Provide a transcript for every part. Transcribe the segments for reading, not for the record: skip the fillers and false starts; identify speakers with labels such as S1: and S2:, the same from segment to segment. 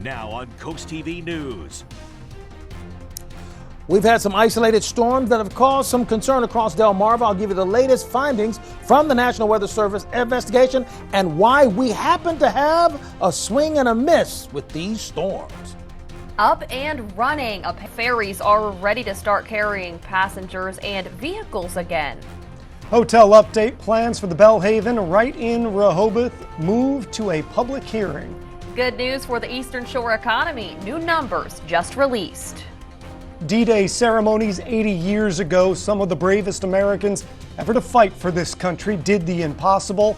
S1: Now on CoastTV News.
S2: We've had some isolated storms that have caused some concern across Delmarva. I'll give you the latest findings from the National Weather Service investigation and why we happen to have a swing and a miss with these storms.
S3: Up and running. Ferries are ready to start carrying passengers and vehicles again.
S4: Hotel update: plans for the Bellhaven right in Rehoboth move to a public hearing.
S3: Good news for the Eastern Shore economy. New numbers just released.
S4: D-Day ceremonies 80 years ago. Some of the bravest Americans ever to fight for this country did the impossible.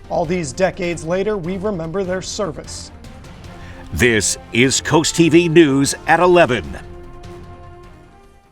S4: All these decades later, we remember their service.
S1: This is CoastTV News at 11.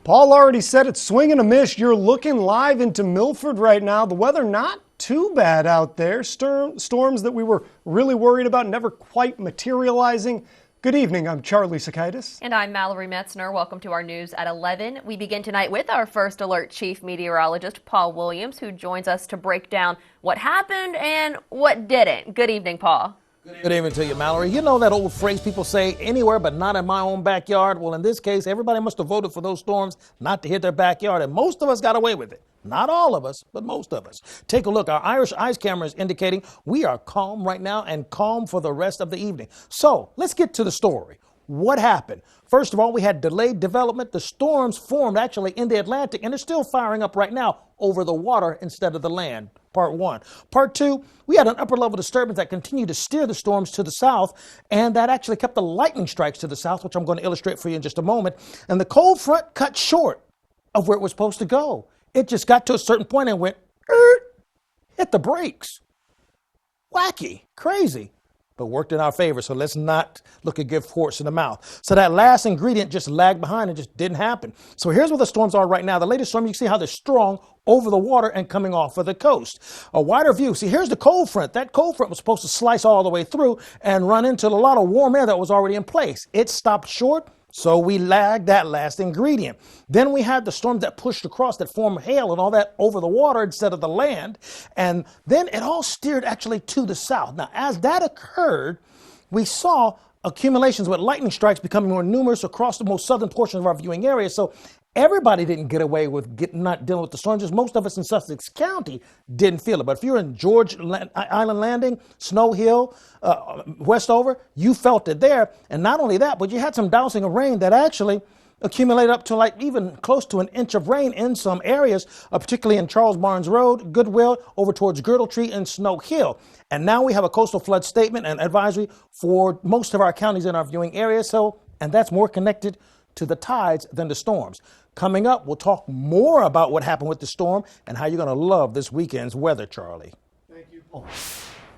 S4: Paul already said it's swing and a miss. You're looking live into Milford right now. The weather not too bad out there. Storms that we were really worried about never quite materializing. Good evening, I'm Charlie Sakaitis.
S3: And I'm Mallory Metzner. Welcome to our news at 11. We begin tonight with our first alert chief meteorologist, Paul Williams, who joins us to break down what happened and what didn't. Good evening, Paul.
S2: Good evening to you, Mallory. You know that old phrase people say, anywhere but not in my own backyard? Well, in this case, everybody must have voted for those storms not to hit their backyard, and most of us got away with it. Not all of us, but most of us. Take a look. Our Irish ice camera is indicating we are calm right now and calm for the rest of the evening. So let's get to the story. What happened? First of all, we had delayed development. The storms formed actually in the Atlantic, and they're still firing up right now over the water instead of the land. Part one. Part two, we had an upper level disturbance that continued to steer the storms to the south, and that actually kept the lightning strikes to the south, which I'm going to illustrate for you in just a moment. And the cold front cut short of where it was supposed to go. It just got to a certain point and went, hit the brakes. Wacky, crazy, but worked in our favor. So let's not look a gift horse in the mouth. So that last ingredient just lagged behind and just didn't happen. So here's where the storms are right now. The latest storm, you see how they're strong over the water and coming off of the coast. A wider view. See, here's the cold front. That cold front was supposed to slice all the way through and run into a lot of warm air that was already in place. It stopped short. So we lagged that last ingredient. Then we had the storms that pushed across that formed hail and all that over the water instead of the land. And then it all steered actually to the south. Now, as that occurred, we saw accumulations with lightning strikes becoming more numerous across the most southern portion of our viewing area. So everybody didn't get away with not dealing with the storms. Just most of us in Sussex County didn't feel it. But if you're in George Island Landing, Snow Hill, Westover, you felt it there. And not only that, but you had some dousing of rain that actually accumulated up to like even close to an inch of rain in some areas, particularly in Charles Barnes Road, Goodwill, over towards Girdle Tree and Snow Hill. And now we have a coastal flood statement and advisory for most of our counties in our viewing area. And that's more connected to the tides than the storms. Coming up, we'll talk more about what happened with the storm and how you're going to love this weekend's weather, Charlie.
S4: Thank you, Paul.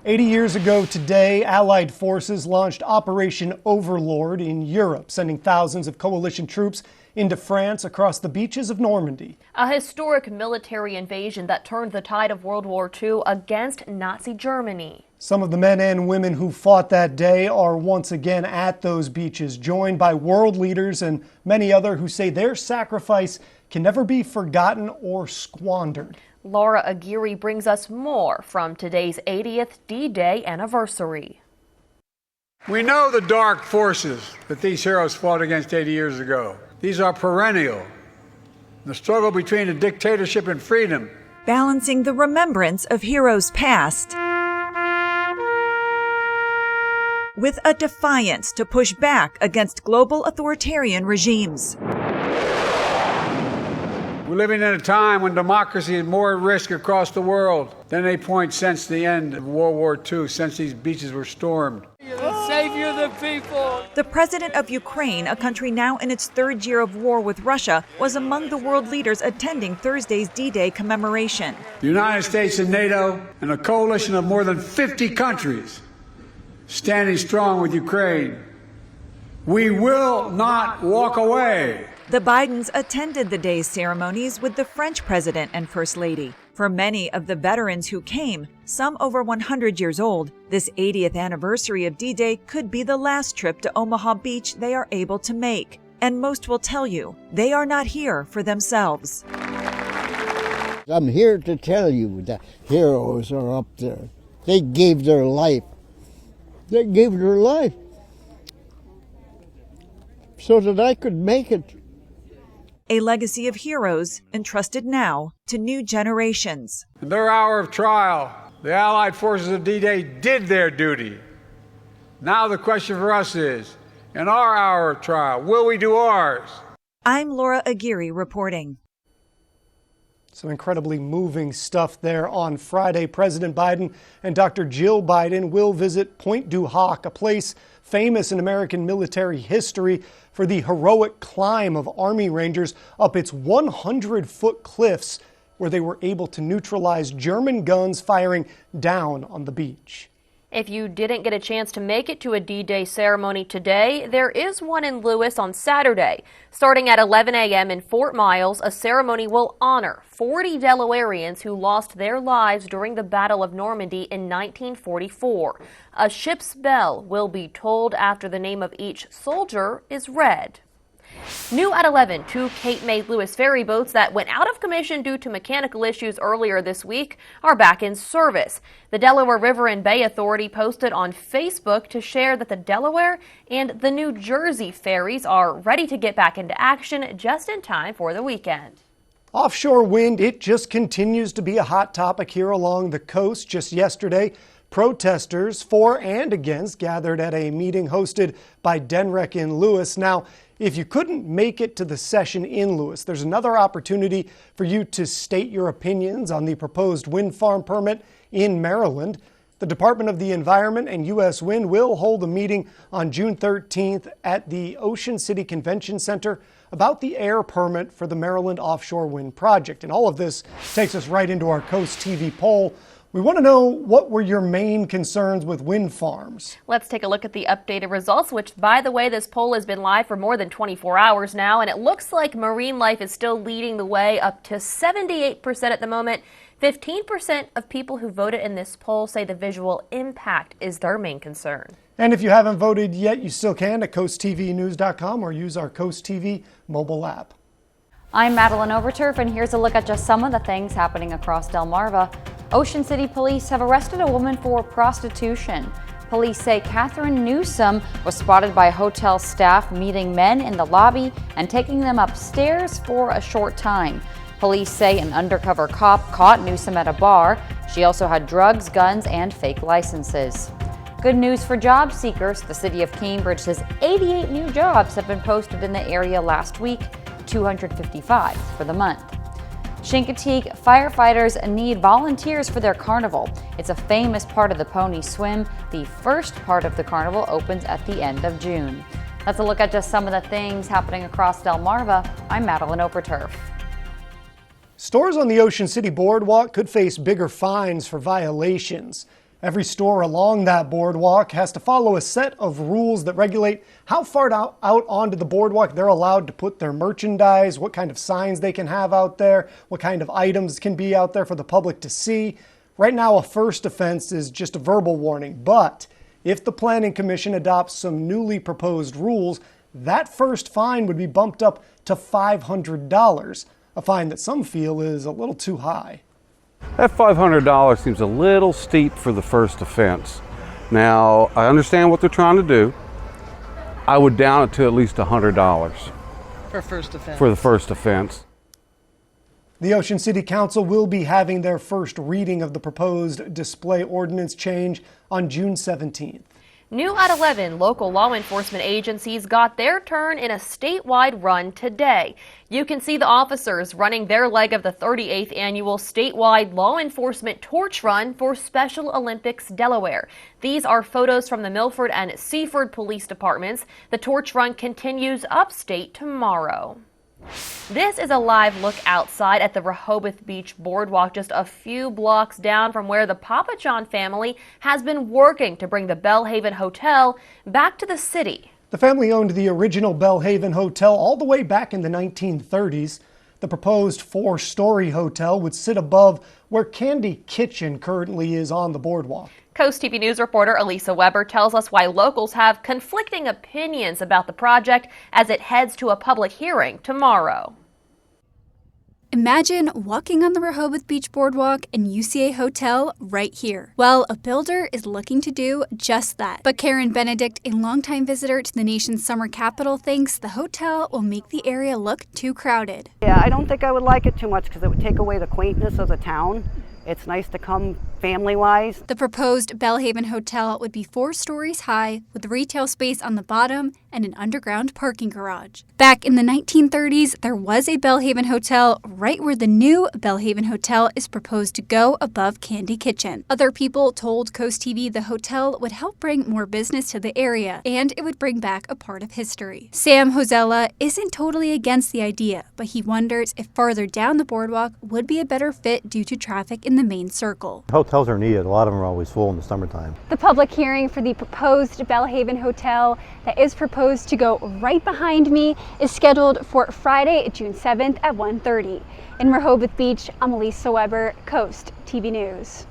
S4: 80 years ago today, Allied forces launched Operation Overlord in Europe, sending thousands of coalition troops into France across the beaches of Normandy.
S3: A historic military invasion that turned the tide of World War II against Nazi Germany.
S4: Some of the men and women who fought that day are once again at those beaches, joined by world leaders and many others who say their sacrifice can never be forgotten or squandered.
S3: Laura Aguirre brings us more from today's 80th D-Day anniversary.
S5: We know the dark forces that these heroes fought against 80 years ago. These are perennial. The struggle between a dictatorship and freedom.
S6: Balancing the remembrance of heroes past with a defiance to push back against global authoritarian regimes.
S5: We're living in a time when democracy is more at risk across the world than any point since the end of World War II, since these beaches were stormed.
S7: You're the savior of the people.
S6: The president of Ukraine, a country now in its third year of war with Russia, was among the world leaders attending Thursday's D-Day commemoration.
S5: The United States and NATO and a coalition of more than 50 countries standing strong with Ukraine. We will not walk away.
S6: The Bidens attended the day's ceremonies with the French president and first lady. For many of the veterans who came, some over 100 years old, this 80th anniversary of D-Day could be the last trip to Omaha Beach they are able to make. And most will tell you they are not here for themselves.
S8: I'm here to tell you that heroes are up there. They gave their life. They gave their life. so that I could make it.
S6: A legacy of heroes entrusted now to new generations.
S5: In their hour of trial, the Allied forces of D-Day did their duty. Now the question for us is, in our hour of trial, will we do ours?
S6: I'm Laura Aguirre reporting.
S4: Some incredibly moving stuff there on Friday. President Biden and Dr. Jill Biden will visit Pointe du Hoc, a place famous in American military history for the heroic climb of Army Rangers up its 100-foot cliffs, where they were able to neutralize German guns firing down on the beach.
S3: If you didn't get a chance to make it to a D-Day ceremony today, there is one in Lewis on Saturday. Starting at 11 a.m. in Fort Miles, a ceremony will honor 40 Delawareans who lost their lives during the Battle of Normandy in 1944. A ship's bell will be tolled after the name of each soldier is read. New at 11, two Cape May Lewis ferry boats that went out of commission due to mechanical issues earlier this week are back in service. The Delaware River and Bay Authority posted on Facebook to share that the Delaware and the New Jersey ferries are ready to get back into action just in time for the weekend.
S4: Offshore wind, it just continues to be a hot topic here along the coast. Just yesterday, protesters for and against gathered at a meeting hosted by DENREC in Lewis. Now, if you couldn't make it to the session in Lewis, there's another opportunity for you to state your opinions on the proposed wind farm permit in Maryland. The Department of the Environment and U.S. Wind will hold a meeting on June 13th at the Ocean City Convention Center about the air permit for the Maryland offshore wind project. And all of this takes us right into our CoastTV poll. We want to know, what were your main concerns with wind farms?
S3: Let's take a look at the updated results, which, by the way, this poll has been live for more than 24 hours now, and it looks like marine life is still leading the way, up to 78% at the moment. 15% of people who voted in this poll say the visual impact is their main concern.
S4: And if you haven't voted yet, you still can at coasttvnews.com or use our Coast TV mobile app.
S9: I'm Madeline Overturf, and here's a look at just some of the things happening across Delmarva. Ocean City police have arrested a woman for prostitution. Police say Catherine Newsom was spotted by hotel staff meeting men in the lobby and taking them upstairs for a short time. Police say an undercover cop caught Newsom at a bar. She also had drugs, guns, and fake licenses. Good news for job seekers. The city of Cambridge says 88 new jobs have been posted in the area last week, 255 for the month. Chincoteague firefighters need volunteers for their carnival. It's a famous part of the pony swim. The first part of the carnival opens at the end of June. That's a look at just some of the things happening across Delmarva. I'm Madeline Overturf.
S4: Stores on the Ocean City Boardwalk could face bigger fines for violations. Every store along that boardwalk has to follow a set of rules that regulate how far out onto the boardwalk they're allowed to put their merchandise, what kind of signs they can have out there, what kind of items can be out there for the public to see. Right now, a first offense is just a verbal warning, but if the Planning Commission adopts some newly proposed rules, that first fine would be bumped up to $500, a fine that some feel is a little too high.
S10: That $500 seems a little steep for the first offense. Now, I understand what they're trying to do. I would down it to at least $100.
S11: For first offense.
S10: For the first offense.
S4: The Ocean City Council will be having their first reading of the proposed display ordinance change on June 17th.
S3: New at 11, local law enforcement agencies got their turn in a statewide run today. You can see the officers running their leg of the 38th annual statewide law enforcement torch run for Special Olympics Delaware. These are photos from the Milford and Seaford police departments. The torch run continues upstate tomorrow. This is a live look outside at the Rehoboth Beach Boardwalk, just a few blocks down from where the Papa John family has been working to bring the Bellhaven Hotel back to the city.
S4: The family owned the original Bellhaven Hotel all the way back in the 1930s. The proposed 4-story hotel would sit above where Candy Kitchen currently is on the boardwalk.
S3: Coast TV News reporter Elisa Weber tells us why locals have conflicting opinions about the project as it heads to a public hearing tomorrow.
S11: Imagine walking on the Rehoboth Beach Boardwalk and UCA Hotel right here. Well, a builder is looking to do just that. But Karen Benedict, a longtime visitor to the nation's summer capital, thinks the hotel will make the area look too crowded.
S12: Yeah, I don't think I would like it too much because it would take away the quaintness of the town. It's nice to come family-wise.
S11: The proposed Bellhaven Hotel would be 4 stories high with retail space on the bottom and an underground parking garage. Back in the 1930s, there was a Bellhaven Hotel right where the new Bellhaven Hotel is proposed to go above Candy Kitchen. Other people told CoastTV the hotel would help bring more business to the area and it would bring back a part of history. Sam Hosella isn't totally against the idea, but he wonders if farther down the boardwalk would be a better fit due to traffic in the main circle.
S13: Hotels are needed. A lot of them are always full in the summertime.
S11: The public hearing for the proposed Bellhaven Hotel that is proposed to go right behind me is scheduled for Friday, June 7th at 1:30. In Rehoboth Beach, I'm Elisa Weber, Coast TV News.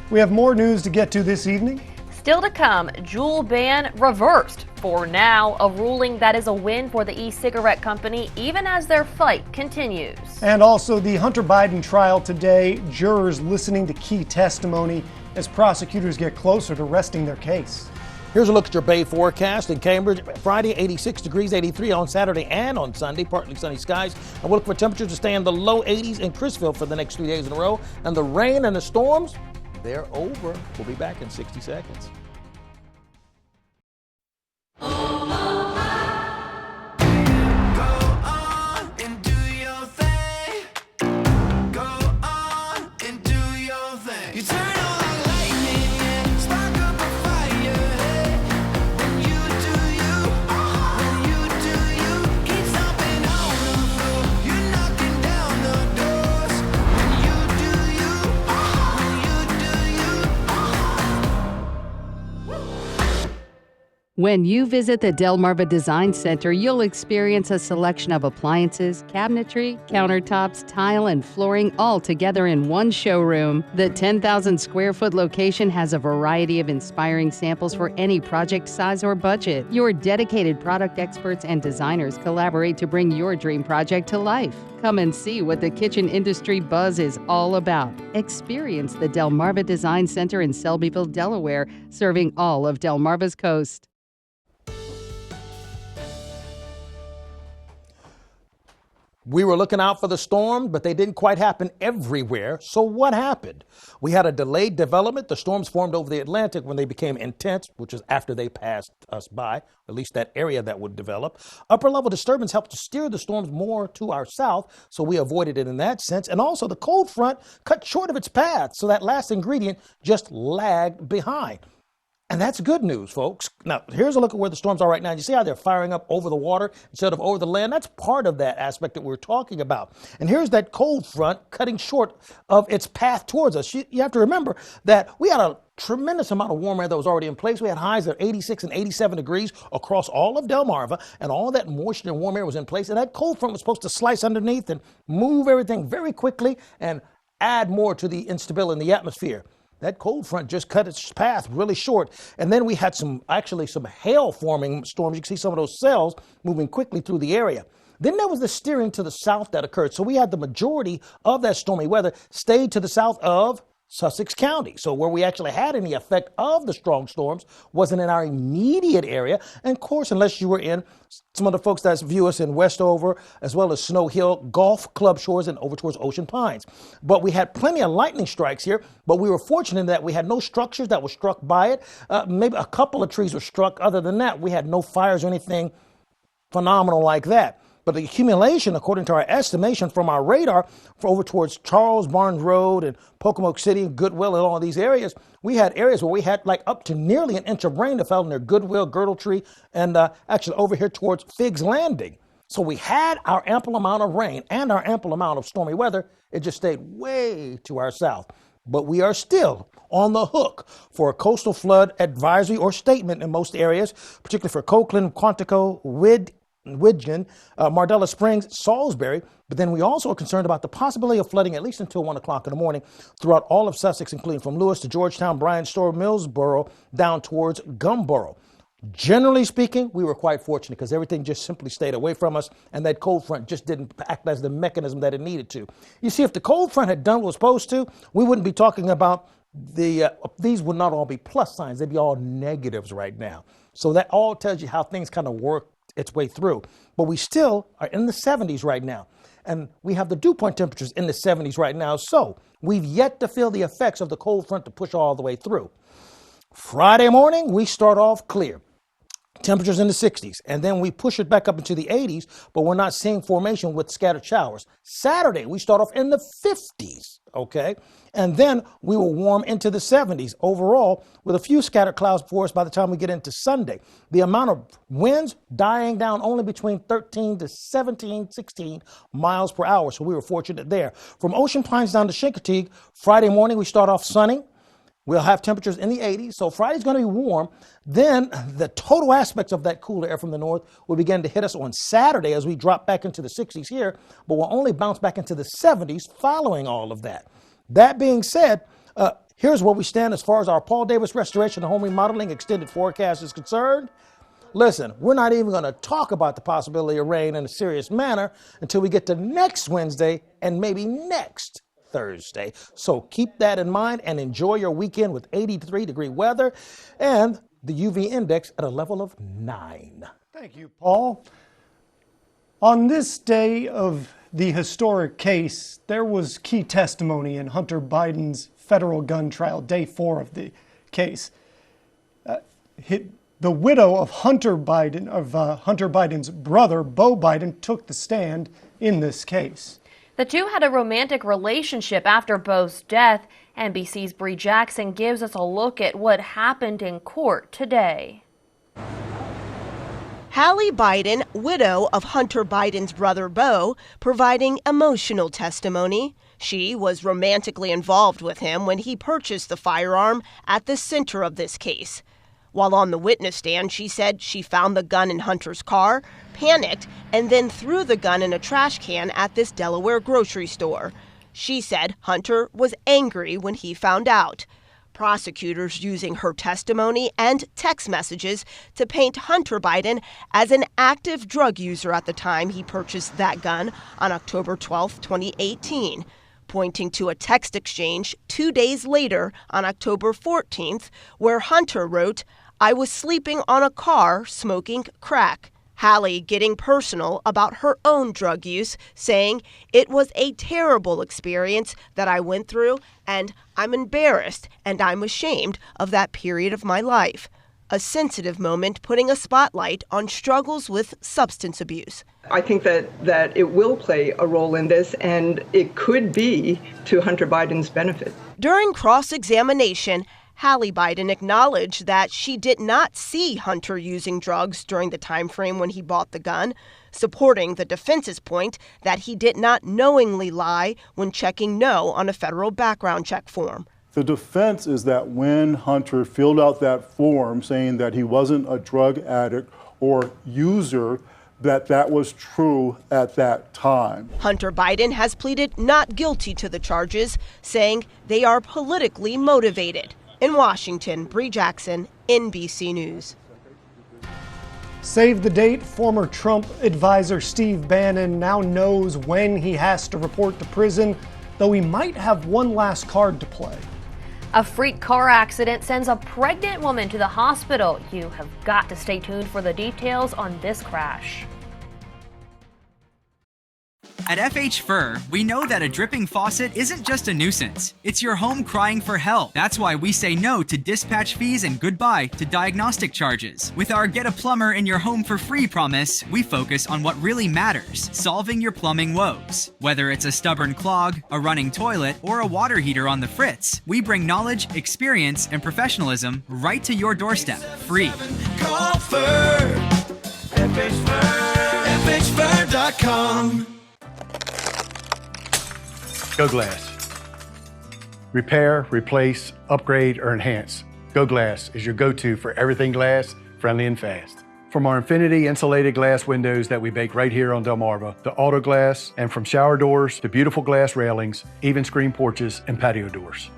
S4: We have more news to get to this evening.
S3: Still to come, Juul ban reversed. For now, a ruling that is a win for the e-cigarette company, even as their fight continues.
S4: And also the Hunter Biden trial today, jurors listening to key testimony as prosecutors get closer to resting their case.
S2: Here's a look at your Bay forecast. In Cambridge, Friday 86 degrees, 83 on Saturday and on Sunday, partly sunny skies. And we'll look for temperatures to stay in the low 80s in Crisfield for the next 3 days in a row. And the rain and the storms, they're over. We'll be back in 60 seconds.
S14: When you visit the Delmarva Design Center, you'll experience a selection of appliances, cabinetry, countertops, tile, and flooring all together in one showroom. The 10,000 square foot location has a variety of inspiring samples for any project size or budget. Your dedicated product experts and designers collaborate to bring your dream project to life. Come and see what the kitchen industry buzz is all about. Experience the Delmarva Design Center in Selbyville, Delaware, serving all of Delmarva's coast.
S2: We were looking out for the storm, but they didn't quite happen everywhere. So what happened? We had a delayed development. The storms formed over the Atlantic when they became intense, which is after they passed us by, at least that area that would develop. Upper level disturbance helped to steer the storms more to our south, so we avoided it in that sense. And also the cold front cut short of its path, so that last ingredient just lagged behind. And that's good news, folks. Now, here's a look at where the storms are right now. You see how they're firing up over the water instead of over the land? That's part of that aspect that we're talking about. And here's that cold front cutting short of its path towards us. You have to remember that we had a tremendous amount of warm air that was already in place. We had highs of 86 and 87 degrees across all of Delmarva, and all that moisture and warm air was in place. And that cold front was supposed to slice underneath and move everything very quickly and add more to the instability in the atmosphere. That cold front just cut its path really short. And then we had some hail forming storms. You can see some of those cells moving quickly through the area. Then there was the steering to the south that occurred. So we had the majority of that stormy weather stayed to the south of Sussex County. So where we actually had any effect of the strong storms wasn't in our immediate area. And of course, unless you were in some of the folks that view us in Westover, as well as Snow Hill, Golf Club Shores, and over towards Ocean Pines. But we had plenty of lightning strikes here, but we were fortunate in that we had no structures that were struck by it. Maybe a couple of trees were struck. Other than that, we had no fires or anything phenomenal like that. But the accumulation, according to our estimation from our radar, for over towards Charles Barnes Road and Pocomoke City, Goodwill, and all of these areas, we had areas where we had like up to nearly an inch of rain that fell near Goodwill, Girdle Tree, and actually over here towards Figs Landing. So we had our ample amount of rain and our ample amount of stormy weather. It just stayed way to our south. But we are still on the hook for a coastal flood advisory or statement in most areas, particularly for Copeland, Quantico, Widgeon, Mardella Springs, Salisbury, but then we also are concerned about the possibility of flooding at least until 1 o'clock in the morning throughout all of Sussex, including from Lewis to Georgetown, Bryan, Store, Millsboro, down towards Gumboro. Generally speaking, we were quite fortunate because everything just simply stayed away from us, and that cold front just didn't act as the mechanism that it needed to. You see, if the cold front had done what it was supposed to, we wouldn't be talking about these would not all be plus signs. They'd be all negatives right now. So that all tells you how things kind of work its way through. But we still are in the 70s right now. And we have the dew point temperatures in the 70s right now. So we've yet to feel the effects of the cold front to push all the way through. Friday morning, we start off clear. Temperatures in the 60s, and then we push it back up into the 80s, but we're not seeing formation with scattered showers. Saturday, we start off in the 50s, okay? And then we will warm into the 70s overall with a few scattered clouds for us by the time we get into Sunday. The amount of winds dying down only between 13 to 17, 16 miles per hour, so we were fortunate there. From Ocean Pines down to Chincoteague, Friday morning we start off sunny. We'll have temperatures in the 80s, so Friday's going to be warm. Then the total aspects of that cooler air from the north will begin to hit us on Saturday as we drop back into the 60s here, but we'll only bounce back into the 70s following all of that. That being said, here's where we stand as far as our Paul Davis Restoration and Home Remodeling extended forecast is concerned. Listen, we're not even going to talk about the possibility of rain in a serious manner until we get to next Wednesday and maybe next Thursday. So keep that in mind and enjoy your weekend with 83-degree weather and the UV index at a level of 9.
S4: Thank you, Paul. On this day of the historic case, there was key testimony in Hunter Biden's federal gun trial, day 4 of the case. The widow of Hunter Biden's brother, Beau Biden, took the stand in this case.
S3: The two had a romantic relationship after Beau's death. NBC's Bree Jackson gives us a look at what happened in court today.
S15: Hallie Biden, widow of Hunter Biden's brother Beau, providing emotional testimony. She was romantically involved with him when he purchased the firearm at the center of this case. While on the witness stand, she said she found the gun in Hunter's car, panicked, and then threw the gun in a trash can at this Delaware grocery store. She said Hunter was angry when he found out. Prosecutors using her testimony and text messages to paint Hunter Biden as an active drug user at the time he purchased that gun on October 12, 2018. Pointing to a text exchange 2 days later on October 14th, where Hunter wrote, "I was sleeping on a car smoking crack." Hallie getting personal about her own drug use, saying, "It was a terrible experience that I went through, and I'm embarrassed and I'm ashamed of that period of my life." A sensitive moment putting a spotlight on struggles with substance abuse.
S16: I think that it will play a role in this, and it could be to Hunter Biden's benefit.
S15: During cross-examination, Hallie Biden acknowledged that she did not see Hunter using drugs during the time frame when he bought the gun, supporting the defense's point that he did not knowingly lie when checking no on a federal background check form.
S17: The defense is that when Hunter filled out that form saying that he wasn't a drug addict or user, that was true at that time.
S15: Hunter Biden has pleaded not guilty to the charges, saying they are politically motivated. In Washington, Bree Jackson, NBC News.
S4: Save the date. Former Trump advisor Steve Bannon now knows when he has to report to prison, though he might have one last card to play.
S3: A freak car accident sends a pregnant woman to the hospital. You have got to stay tuned for the details on this crash.
S18: At FH Fur, we know that a dripping faucet isn't just a nuisance. It's your home crying for help. That's why we say no to dispatch fees and goodbye to diagnostic charges. With our Get a Plumber in Your Home for Free promise, we focus on what really matters, solving your plumbing woes. Whether it's a stubborn clog, a running toilet, or a water heater on the fritz, we bring knowledge, experience, and professionalism right to your doorstep, free.
S19: Call Fur. FH Fur. FHFur.com.
S20: Go Glass. Repair, replace, upgrade, or enhance. Go Glass is your go-to for everything glass, friendly and fast. From our Infinity insulated glass windows that we bake right here on Delmarva, to auto glass, and from shower doors to beautiful glass railings, even screen porches and patio doors.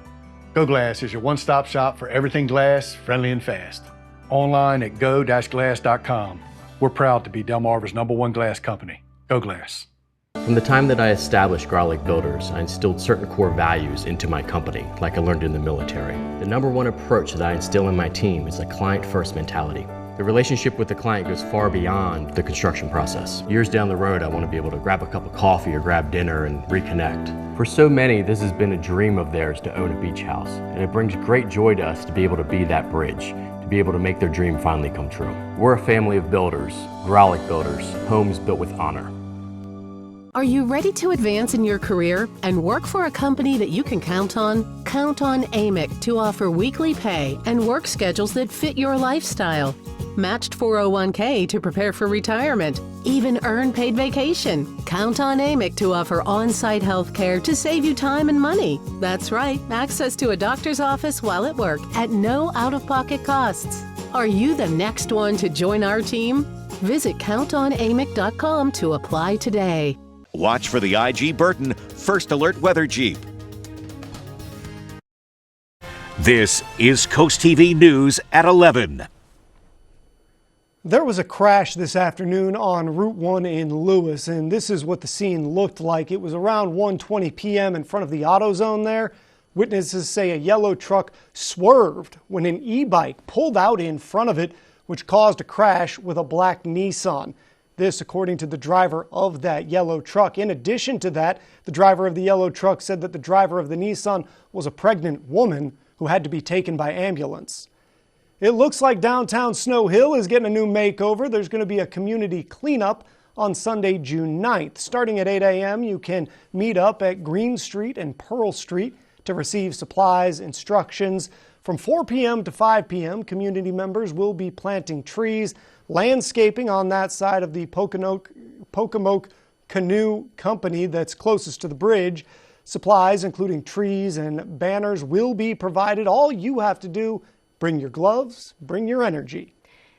S20: Go Glass is your one-stop shop for everything glass, friendly and fast. online at go-glass.com. We're proud to be Delmarva's #1 glass company. Go Glass.
S21: From the time that I established Garlic Builders, I instilled certain core values into my company, like I learned in the military. The #1 approach that I instill in my team is a client-first mentality. The relationship with the client goes far beyond the construction process. Years down the road, I want to be able to grab a cup of coffee or grab dinner and reconnect. For so many, this has been a dream of theirs to own a beach house, and it brings great joy to us to be able to be that bridge, to be able to make their dream finally come true. We're a family of builders, Garlic Builders, homes built with honor.
S22: Are you ready to advance in your career and work for a company that you can count on? Count on AMIC to offer weekly pay and work schedules that fit your lifestyle. Matched 401k to prepare for retirement. Even earn paid vacation. Count on AMIC to offer on-site health care to save you time and money. That's right, access to a doctor's office while at work at no out-of-pocket costs. Are you the next one to join our team? Visit countonamic.com to apply today.
S1: Watch for the IG Burton First Alert Weather Jeep. This is Coast TV News at 11.
S4: There was a crash this afternoon on Route 1 in Lewis, and this is what the scene looked like. It was around 1:20 p.m. in front of the AutoZone there. Witnesses say a yellow truck swerved when an e-bike pulled out in front of it, which caused a crash with a black Nissan. This, according to the driver of that yellow truck. In addition to that, the driver of the yellow truck said that the driver of the Nissan was a pregnant woman who had to be taken by ambulance. It looks like downtown Snow Hill is getting a new makeover. There's going to be a community cleanup on Sunday, June 9th. Starting at 8 a.m., you can meet up at Green Street and Pearl Street to receive supplies, instructions. From 4 p.m. to 5 p.m., community members will be planting trees, landscaping on that side of the Pocomoke Canoe Company that's closest to the bridge. Supplies, including trees and banners, will be provided. All you have to do, bring your gloves, bring your energy.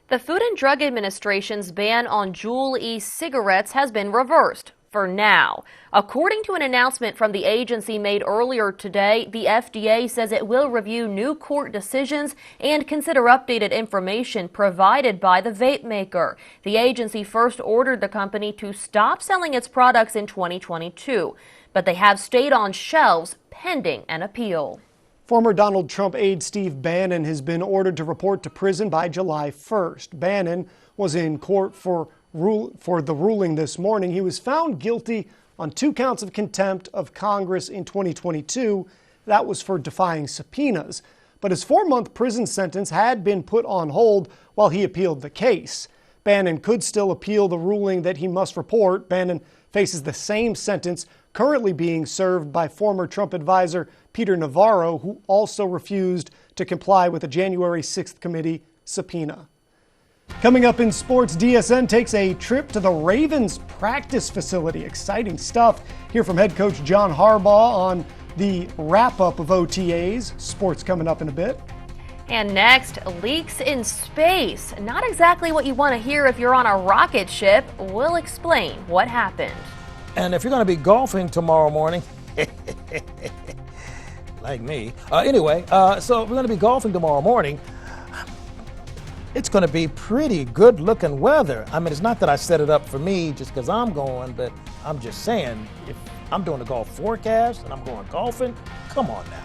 S3: The Food and Drug Administration's ban on Juul e-cigarettes has been reversed. For now. According to an announcement from the agency made earlier today, the FDA says it will review new court decisions and consider updated information provided by the vape maker. The agency first ordered the company to stop selling its products in 2022, but they have stayed on shelves pending an appeal.
S4: Former Donald Trump aide Steve Bannon has been ordered to report to prison by July 1st. Bannon was in court for the ruling this morning. He was found guilty on 2 counts of contempt of Congress in 2022. That was for defying subpoenas. But his 4-month prison sentence had been put on hold while he appealed the case. Bannon could still appeal the ruling that he must report. Bannon faces the same sentence currently being served by former Trump advisor Peter Navarro, who also refused to comply with a January 6th committee subpoena. Coming up in sports, DSN takes a trip to the Ravens practice facility. Exciting stuff. Hear from head coach John Harbaugh on the wrap-up of OTAs. Sports coming up in a bit.
S3: And next, leaks in space. Not exactly what you want to hear if you're on a rocket ship. We'll explain what happened.
S2: And if you're going to be golfing tomorrow morning, like me. So if we're going to be golfing tomorrow morning, it's going to be pretty good looking weather. I mean, it's not that I set it up for me just because I'm going, but I'm just saying, if I'm doing a golf forecast and I'm going golfing, come on now.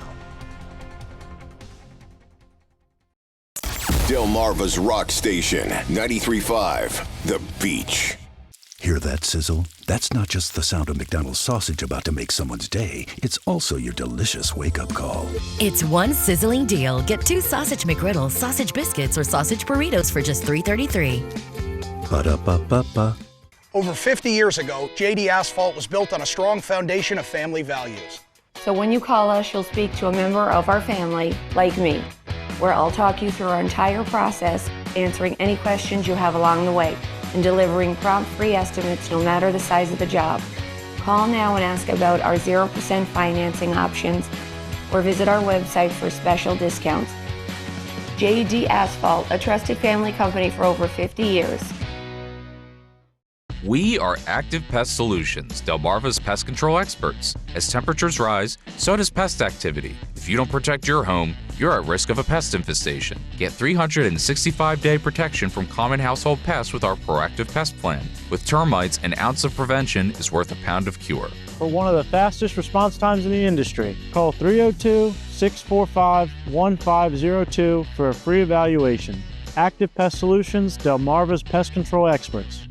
S23: Delmarva's Rock Station, 93.5, The Beach.
S24: Hear that sizzle? That's not just the sound of McDonald's sausage about to make someone's day. It's also your delicious wake-up call.
S25: It's one sizzling deal. Get 2 sausage McGriddles, sausage biscuits, or sausage burritos for just $3.33.
S24: Ba-da-ba-ba-ba.
S26: Over 50 years ago, JD Asphalt was built on a strong foundation of family values.
S27: So when you call us, you'll speak to a member of our family, like me, where I'll talk you through our entire process, answering any questions you have along the way, and delivering prompt free estimates no matter the size of the job. Call now and ask about our 0% financing options or visit our website for special discounts. JD Asphalt, a trusted family company for over 50 years.
S5: We are Active Pest Solutions, Delmarva's pest control experts. As temperatures rise, so does pest activity. If you don't protect your home, you're at risk of a pest infestation. Get 365-day protection from common household pests with our Proactive Pest Plan. With termites, an ounce of prevention is worth a pound of cure.
S6: For one of the fastest response times in the industry, call 302-645-1502 for a free evaluation. Active Pest Solutions, Delmarva's pest control experts.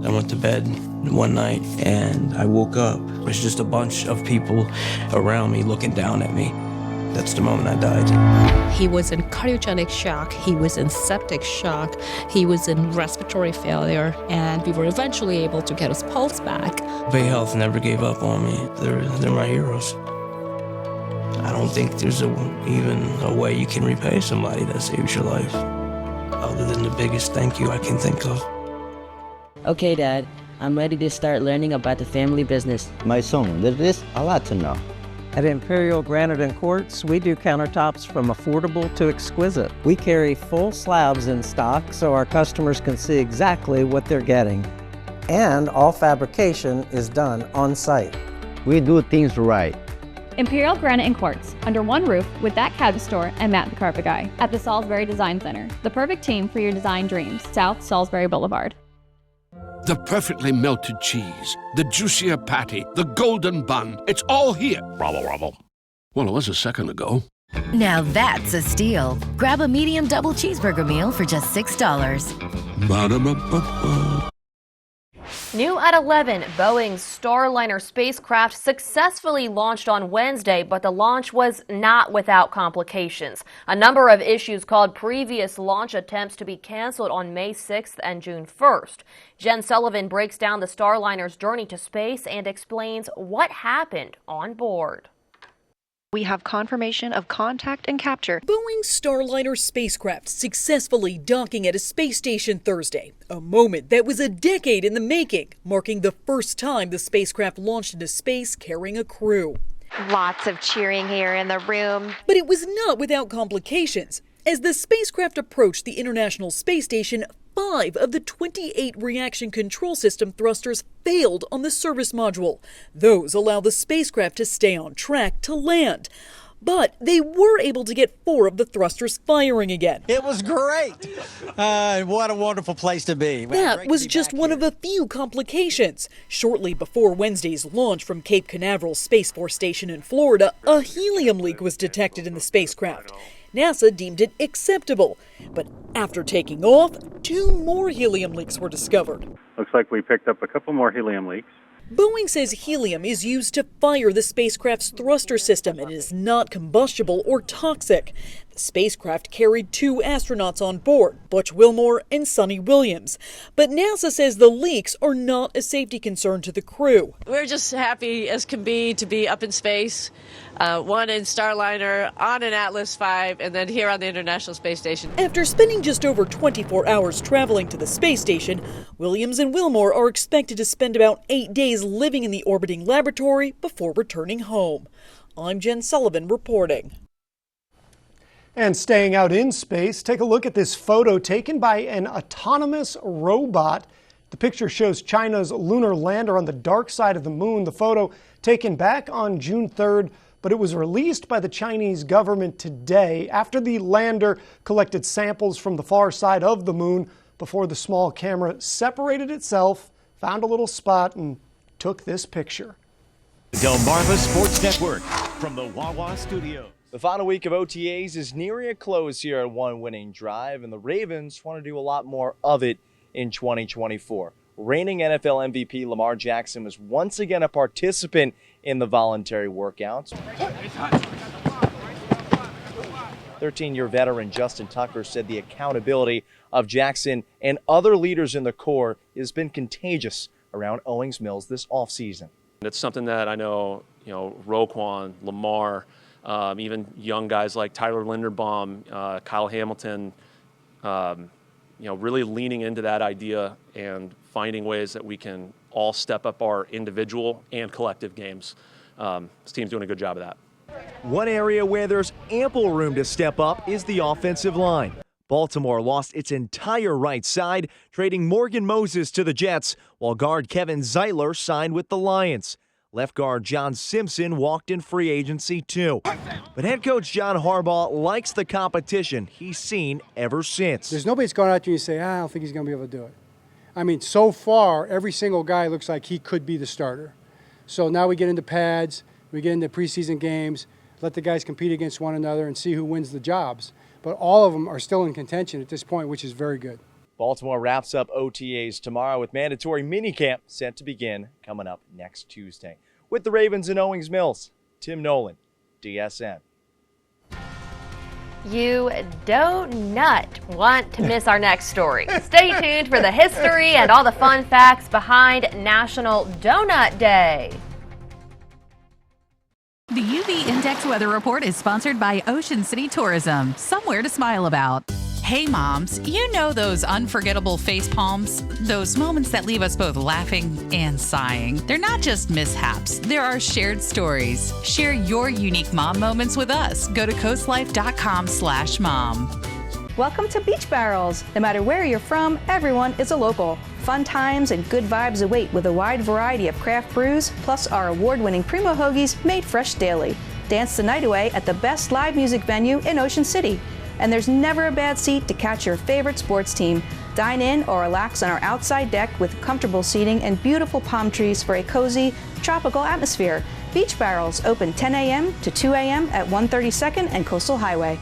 S7: I went to bed one night and I woke up. It was just a bunch of people around me looking down at me. That's the moment I died.
S8: He was in cardiogenic shock, he was in septic shock, he was in respiratory failure, and we were eventually able to get his pulse back.
S7: Bay Health never gave up on me. They're my heroes. I don't think there's even a way you can repay somebody that saves your life, other than the biggest thank you I can think of.
S9: Okay, Dad, I'm ready to start learning about the family business.
S13: My son, there is a lot to know.
S10: At Imperial Granite and Quartz, we do countertops from affordable to exquisite. We carry full slabs in stock so our customers can see exactly what they're getting. And all fabrication is done on site.
S13: We do things right.
S12: Imperial Granite and Quartz, under one roof with that cabin store and Matt the Carpet Guy at the Salisbury Design Center. The perfect team for your design dreams, South Salisbury Boulevard.
S28: The perfectly melted cheese, the juicier patty, the golden bun. It's all here. Bravo, bravo. Well, it was a second ago.
S25: Now that's a steal. Grab a medium double cheeseburger meal for just $6.
S28: Ba-da-ba-ba-ba.
S3: New at 11, Boeing's Starliner spacecraft successfully launched on Wednesday, but the launch was not without complications. A number of issues caused previous launch attempts to be canceled on May 6th and June 1st. Jen Sullivan breaks down the Starliner's journey to space and explains what happened on board.
S29: We have confirmation of contact and capture.
S30: Boeing's Starliner spacecraft successfully docking at a space station Thursday, a moment that was a decade in the making, marking the first time the spacecraft launched into space carrying a crew.
S29: Lots of cheering here in the room.
S30: But it was not without complications. As the spacecraft approached the International Space Station, 5 of the 28 reaction control system thrusters failed on the service module. Those allow the spacecraft to stay on track to land. But they were able to get 4 of the thrusters firing again.
S31: It was great. What a wonderful place to be.
S30: That was just one of a few complications. Shortly before Wednesday's launch from Cape Canaveral Space Force Station in Florida, a helium leak was detected in the spacecraft. NASA deemed it acceptable, but after taking off, 2 more helium leaks were discovered.
S32: Looks like we picked up a couple more helium leaks.
S30: Boeing says helium is used to fire the spacecraft's thruster system and is not combustible or toxic. The spacecraft carried 2 astronauts on board, Butch Wilmore and Sonny Williams. But NASA says the leaks are not a safety concern to the crew.
S33: We're just happy as can be to be up in space, one in Starliner, on an Atlas V, and then here on the International Space Station.
S30: After spending just over 24 hours traveling to the space station, Williams and Wilmore are expected to spend about 8 days living in the orbiting laboratory before returning home. I'm Jen Sullivan reporting.
S4: And staying out in space, take a look at this photo taken by an autonomous robot. The picture shows China's lunar lander on the dark side of the moon. The photo taken back on June 3rd, but it was released by the Chinese government today after the lander collected samples from the far side of the moon before the small camera separated itself, found a little spot, and took this picture.
S1: Delmarva Sports Network from the Wawa Studio.
S34: The final week of OTAs is nearing a close here at One Winning Drive, and the Ravens want to do a lot more of it in 2024. Reigning NFL MVP Lamar Jackson was once again a participant in the voluntary workouts. 13-year veteran Justin Tucker said the accountability of Jackson and other leaders in the Corps has been contagious around Owings Mills this offseason.
S35: It's something that I know, Roquan, Lamar, even young guys like Tyler Linderbaum, Kyle Hamilton, really leaning into that idea and finding ways that we can all step up our individual and collective games. This team's doing a good job of that.
S36: One area where there's ample room to step up is the offensive line.
S34: Baltimore lost its entire right side, trading Morgan Moses to the Jets, while guard Kevin Zeitler signed with the Lions. Left guard John Simpson walked in free agency too. But head coach John Harbaugh likes the competition he's seen ever since.
S2: There's nobody that's gone out there and you say, I don't think he's going to be able to do it. I mean, so far, every single guy looks like he could be the starter. So now we get into pads, we get into preseason games, let the guys compete against one another and see who wins the jobs. But all of them are still in contention at this point, which is very good.
S34: Baltimore wraps up OTAs tomorrow with mandatory minicamp set to begin coming up next Tuesday. With the Ravens in Owings Mills, Tim Nolan, DSN.
S3: You do not want to miss our next story. Stay tuned for the history and all the fun facts behind National Donut Day.
S11: The UV Index Weather Report is sponsored by Ocean City Tourism, somewhere to smile about. Hey moms, you know those unforgettable face palms? Those moments that leave us both laughing and sighing. They're not just mishaps, there are shared stories. Share your unique mom moments with us. Go to coastlife.com/mom.
S14: Welcome to Beach Barrels. No matter where you're from, everyone is a local. Fun times and good vibes await with a wide variety of craft brews, plus our award-winning Primo Hoagies made fresh daily. Dance the night away at the best live music venue in Ocean City. And there's never a bad seat to catch your favorite sports team. Dine in or relax on our outside deck with comfortable seating and beautiful palm trees for a cozy, tropical atmosphere. Beach Barrels open 10 a.m. to 2 a.m. at 132nd and Coastal Highway.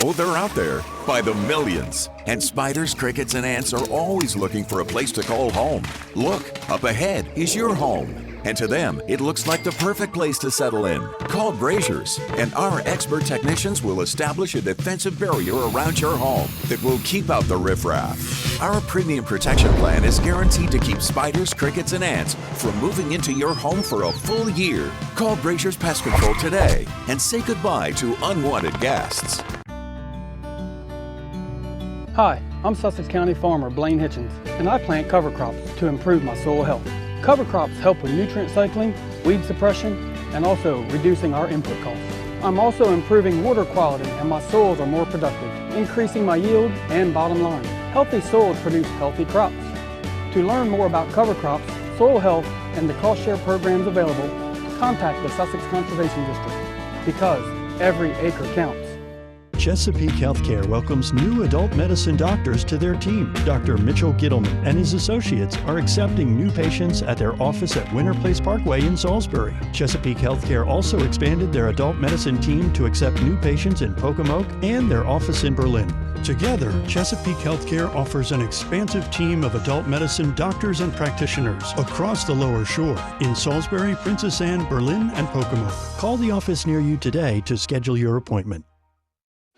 S15: Oh, they're out there by the millions. And spiders, crickets, and ants are always looking for a place to call home. Look, up ahead is your home. And to them, it looks like the perfect place to settle in. Call Braziers, and our expert technicians will establish a defensive barrier around your home that will keep out the riffraff. Our premium protection plan is guaranteed to keep spiders, crickets, and ants from moving into your home for a full year. Call Braziers Pest Control today and say goodbye to unwanted guests.
S2: Hi, I'm Sussex County farmer Blaine Hitchens, and I plant cover crops to improve my soil health. Cover crops help with nutrient cycling, weed suppression, and also reducing our input costs. I'm also improving water quality and my soils are more productive, increasing my yield and bottom line. Healthy soils produce healthy crops. To learn more about cover crops, soil health, and the cost share programs available, contact the Sussex Conservation District, because every acre counts.
S16: Chesapeake Healthcare welcomes new adult medicine doctors to their team. Dr. Mitchell Gittleman and his associates are accepting new patients at their office at Winter Place Parkway in Salisbury. Chesapeake Healthcare also expanded their adult medicine team to accept new patients in Pocomoke and their office in Berlin. Together, Chesapeake Healthcare offers an expansive team of adult medicine doctors and practitioners across the Lower Shore in Salisbury, Princess Anne, Berlin, and Pocomoke. Call the office near you today to schedule your appointment.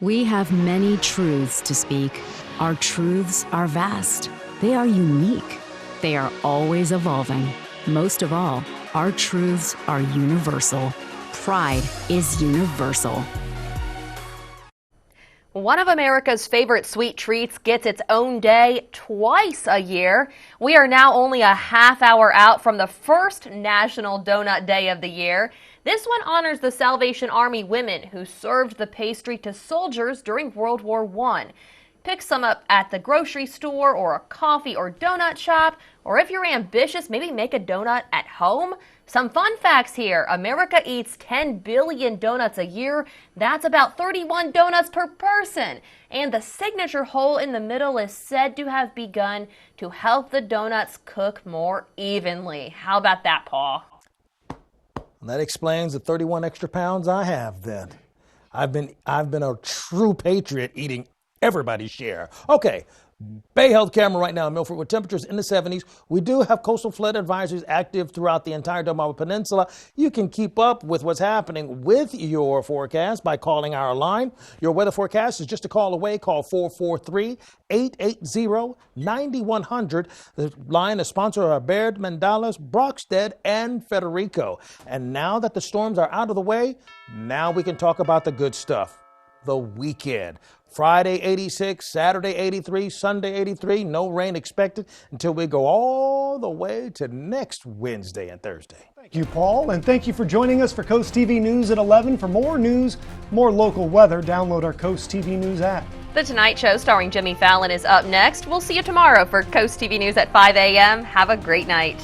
S17: We have many truths to speak. Our truths are vast. They are unique. They are always evolving. Most of all, our truths are universal. Pride is universal.
S3: One of America's favorite sweet treats gets its own day twice a year. We are now only a half hour out from the first National Donut Day of the year. This one honors the Salvation Army women who served the pastry to soldiers during World War I. Pick some up at the grocery store or a coffee or donut shop, or if you're ambitious, maybe make a donut at home. Some fun facts here. America eats 10 billion donuts a year. That's about 31 donuts per person. And the signature hole in the middle is said to have begun to help the donuts cook more evenly. How about that, Paul?
S18: That explains the 31 extra pounds I have then. I've been a true patriot eating everybody's share. Okay, Bay held camera right now in Milford with temperatures in the 70s. We do have coastal flood advisories active throughout the entire Delmarva Peninsula. You can keep up with what's happening with your forecast by calling our line. Your weather forecast is just a call away. Call 443-880-9100. The line is sponsored by Baird, Mandalas, Brockstead, and Federico. And now that the storms are out of the way, now we can talk about the good stuff. The weekend. Friday 86, Saturday 83, Sunday 83. No rain expected until we go all the way to next Wednesday and Thursday.
S4: Thank you, Paul, and thank you for joining us for Coast TV News at 11. For more news, more local weather, download our Coast TV News app.
S3: The Tonight Show starring Jimmy Fallon is up next. We'll see you tomorrow for Coast TV News at 5 a.m. Have a great night.